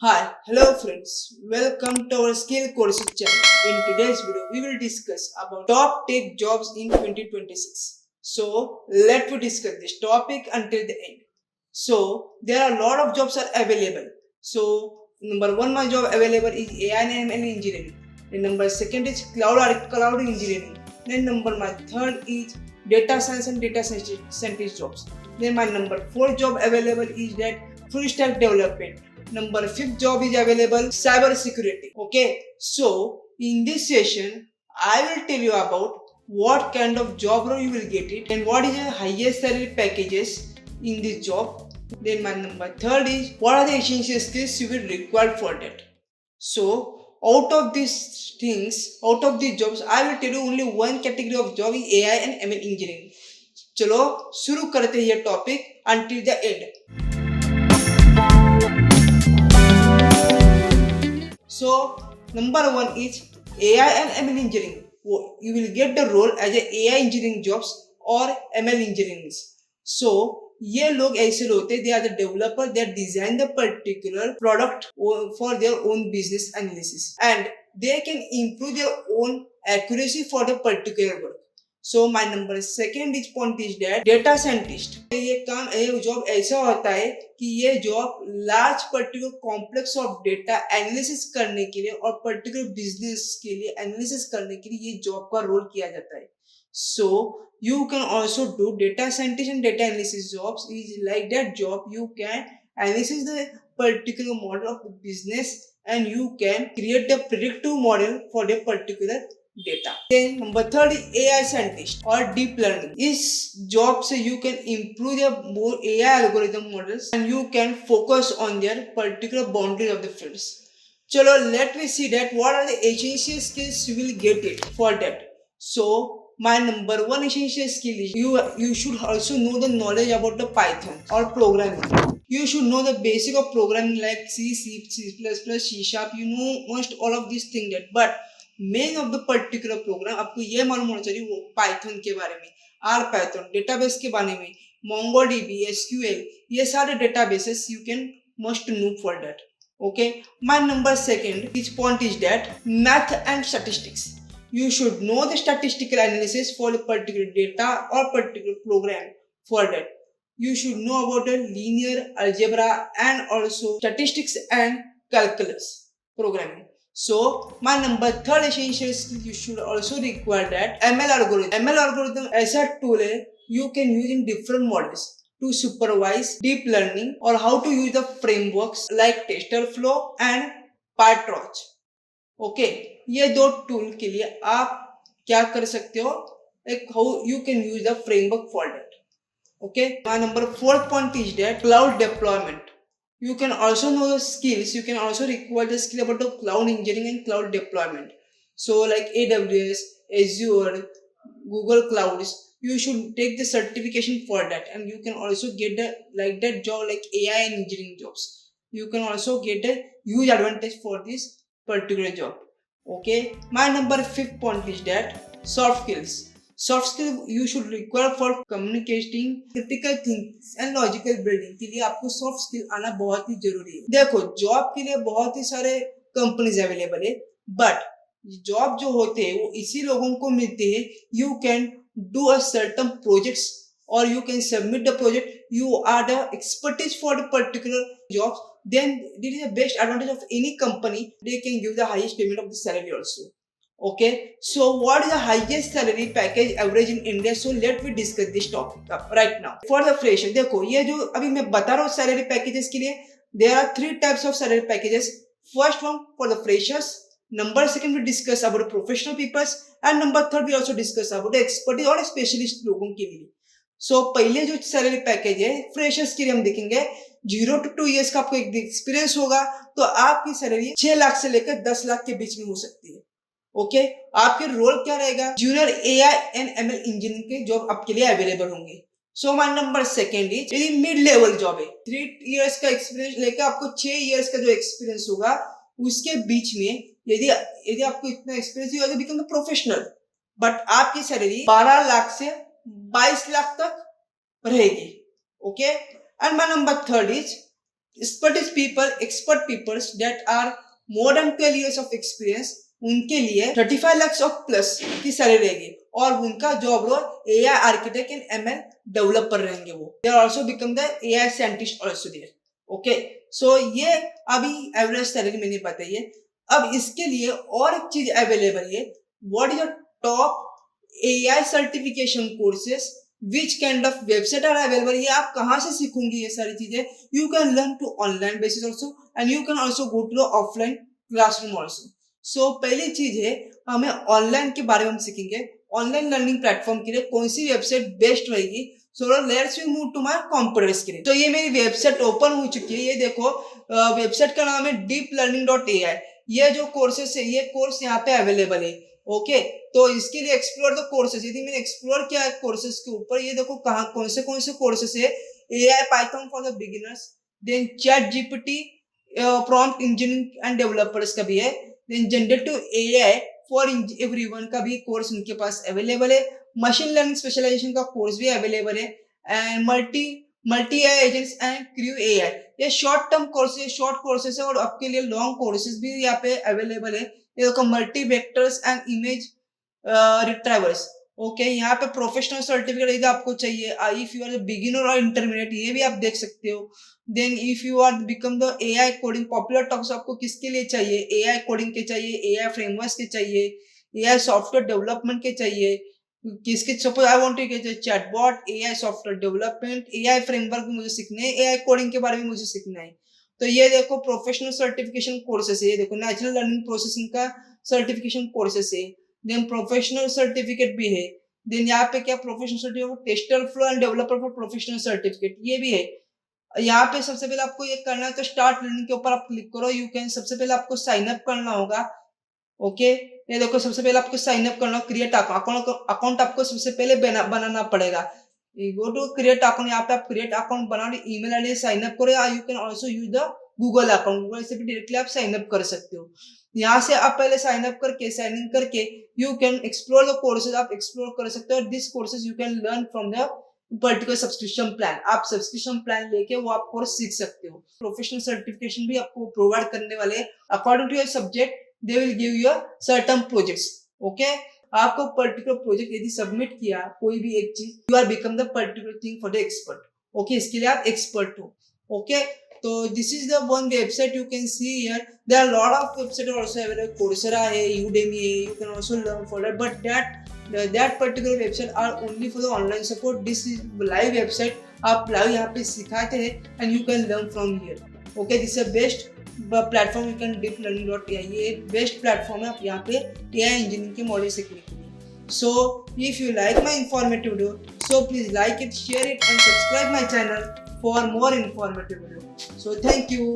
Hi, hello friends. Welcome to our Skill Courses channel. In today's video, we will discuss about top tech jobs in 2026. So, let me discuss this topic until the end. So, there are a lot of jobs are available. So, number one, my job available is AI and ML engineering. Then number second is cloud engineering. Then my third is data science and data scientist jobs. Then my number four job available is that full stack development. Number fifth job is available cyber security. Okay, so in this session I will tell you about what kind of job role you will get it and what is the highest salary packages in this job. Then my number third is what are the essential skills you will require for that. So out of these things, out of these jobs, I will tell you only one category of job is AI and ML engineering. चलो शुरू करते हैं ये topic until the end. So, number one is AI and ML engineering. You will get the role as a AI engineering jobs or ML engineering. So, ये लोग ऐसे होते हैं, they are the developer, they design the particular product for their own business analysis and they can improve their own accuracy for the particular work. So my number second is point is that data scientist. ये job ऐसा होता है कि ये job large particular complex of data analysis करने के लिए और पर्टिकुलर बिजनेस के लिए एनालिसिस करने के लिए ये जॉब का रोल किया जाता है. So you can also do data scientist and data analysis jobs is like that job. You can analyze the particular model of the business and you can create the predictive model for the particular data. Then number third is AI scientist or deep learning. इस job से you can improve your more AI algorithm models and you can focus on their particular boundaries of the fields. चलो let me see that what are the essential skills you will get it for that. So my number one essential skill is you should also know the knowledge about the Python or programming. You should know the basic of programming like C++, C#. You know most all of these things that but main of the particular program आपको ये मालूम होना चाहिए वो Python के बारे में, are Python database के बारे में, मोंगोडीबी, एसक्यूएल, ये सारे databases you can must know for that. Okay, my number second is point is that math and statistics. You should know the statistical analysis for a particular data or particular program. For that you should know about the linear algebra and also statistics and calculus programming. So my number third essential skill you should also require that ML algorithm. ML algorithm ऐसा tool है you can use in different models to supervise deep learning or how to use the frameworks like TensorFlow and PyTorch. Okay, ये दो tool के लिए आप क्या कर सकते हो, like how you can use the framework for that. Okay, my number fourth point is that cloud deployment. You can also know the skills, you can also require the skill about the cloud engineering and cloud deployment. So like AWS, Azure, Google Clouds, you should take the certification for that and you can also get the like that job like AI and engineering jobs. You can also get a huge advantage for this particular job. Okay, my number fifth point is that soft skills. Soft skill you should require for communicating critical thinking and logical building के लिए आपको soft skill आना बहुत ही जरूरी है. देखो job के लिए बहुत ही सारे कंपनीज अवेलेबल है बट जॉब जो होते हैं वो इसी लोगों को मिलते हैं. You can do a certain projects or you can submit the project, you are the expertise for the particular jobs, then this is the best advantage of any company. They can give the highest payment of the salary also. Okay, so what is the highest salary package average in India? So let me discuss this topic right now. For the fresher, देखो ये जो अभी मैं बता रहा हूँ salary packages के लिए, there are three types of salary packages. First one for the freshers, number second we discuss about the professional peoples and number third we also discuss about the expertise और specialist लोगों के लिए. सो पहले जो salary package है freshers के लिए हम देखेंगे 0 to 2 इयर्स का आपको एक एक्सपीरियंस होगा तो आपकी सैलरी 6 लाख से लेकर 10 लाख के बीच में हो सकती है. ओके, आपके रोल क्या रहेगा, junior AI and ML engineering के जॉब आपके लिए अवेलेबल होंगे. So my number second is यदि मिड लेवल जॉब है 3 इयर्स का एक्सपीरियंस लेकर आपको 6 इयर्स का जो एक्सपीरियंस होगा उसके बीच में यदि आपको इतना एक्सपीरियंस होगा तो बिकम द प्रोफेशनल बट आपकी सैलरी 12 लाख से 22 लाख तक रहेगी. Okay, and my number third is expert people that are more than 12 years of experience, उनके लिए 35 lakhs of plus की सैलरी रहेगी और उनका job role AI architect and ML developer रहेंगे वो. They are also become the AI scientist also there. Okay, so ये अभी एवरेज सैलरी मैंने बताई है. अब इसके लिए और एक चीज अवेलेबल है. What is the top AI certification courses, which kind of website are available. ये आप कहाँ से सीखोगे ये सारी चीजें. You can learn to online basis also and you can also go to the offline classroom also. So पहली चीज है, हमें ऑनलाइन के बारे में हम सीखेंगे. ऑनलाइन लर्निंग प्लेटफॉर्म के लिए कौन सी वेबसाइट बेस्ट रहेगी. So let's we move to my computer screen. तो ये मेरी वेबसाइट ओपन हो चुकी है. ये देखो, वेबसाइट का नाम है deeplearning.ai. ये जो कोर्सेस है, ये कोर्स यहाँ पे अवेलेबल है. ओके, तो इसके लिए एक्सप्लोर द कोर्सेस. यदि मैंने एक्सप्लोर किया है कोर्सेस के ऊपर, ये देखो कहाँ कौन से कोर्सेस है. AI Python for the beginners, then chat GPT prompt engineering and developers का भी है, then generative AI for everyone का भी कोर्स उनके पास अवेलेबल है. मशीन लर्निंग स्पेशलाइजेशन का कोर्स भी अवेलेबल है and multi AI agents and crew AI. ये शॉर्ट टर्म कोर्सेस है और आपके लिए लॉन्ग कोर्सेज भी यहाँ पे अवेलेबल है. ये देखो, multi vectors and image retrievers. Okay, यहाँ पे प्रोफेशनल सर्टिफिकेट यदि आपको चाहिए, इफ यू आर बिगिनर और इंटरमीडिएट, ये भी आप देख सकते हो. Then if you are become the AI coding popular talks, आपको किसके लिए चाहिए. AI कोडिंग के चाहिए, AI फ्रेमवर्क्स के चाहिए, AI सॉफ्टवेयर डेवलपमेंट के चाहिए. किसके suppose I want to chatbot, AI software development, AI framework मुझे सीखने हैं, AI कोडिंग के बारे में मुझे सीखना है. तो ये देखो प्रोफेशनल सर्टिफिकेशन कोर्सेस है. ये देखो नेचुरल लर्निंग प्रोसेसिंग का सर्टिफिकेशन कोर्सेस है. देन प्रोफेशनल सर्टिफिकेट भी है. देन यहाँ पे क्या professional certificate, tester flow end developer for professional certificate, ये भी है. यहाँ पे सबसे पहले आपको ये करना है, तो स्टार्ट लर्निंग के ऊपर आप क्लिक करो. यू कैन, सबसे पहले आपको साइन अप करना होगा. ओके, ये देखो सबसे पहले आपको साइन अप करना, क्रिएट अकाउंट आपको सबसे पहले बनाना पड़ेगा. Go to create account. यहाँ पे आप क्रिएट अकाउंट बनाओ, ईमेल आईडी साइन अप करो. You can also use the Google account. Google से भी डायरेक्टली आप साइन अप कर सकते हो. यहाँ से आप पहले साइन अप करके, साइन इन करके, you can explore the courses. आप एक्सप्लोर कर सकते हो. This courses you can learn from the particular subscription plan. आप सब्सक्रिप्शन प्लान लेके वो आप कोर्स सीख सकते हो. प्रोफेशनल सर्टिफिकेशन भी आपको प्रोवाइड करने वाले हैं. According to your subject they will give you certain projects. okay, आपको पर्टिकुलर प्रोजेक्ट यदि सबमिट किया कोई भी एक चीज, you are become the particular thing for the expert. Okay, इसके लिए आप एक्सपर्ट हो. ओके, तो this is the one website you can see here. There are lot of website also available. Coursera है, यूडेमी है, you can also learn for that, but that particular website are only for the online support. This is live website. आप live यहाँ पे सिखाते हैं and you can learn from here. Okay, this is the best platform. You can deeplearning.ai. ये best platform है आप यहाँ पे AI इंजीनियरिंग के मॉडल सीखने के लिए. So if you like my informative video, so please like it, share it and subscribe my channel for more informative video. So thank you.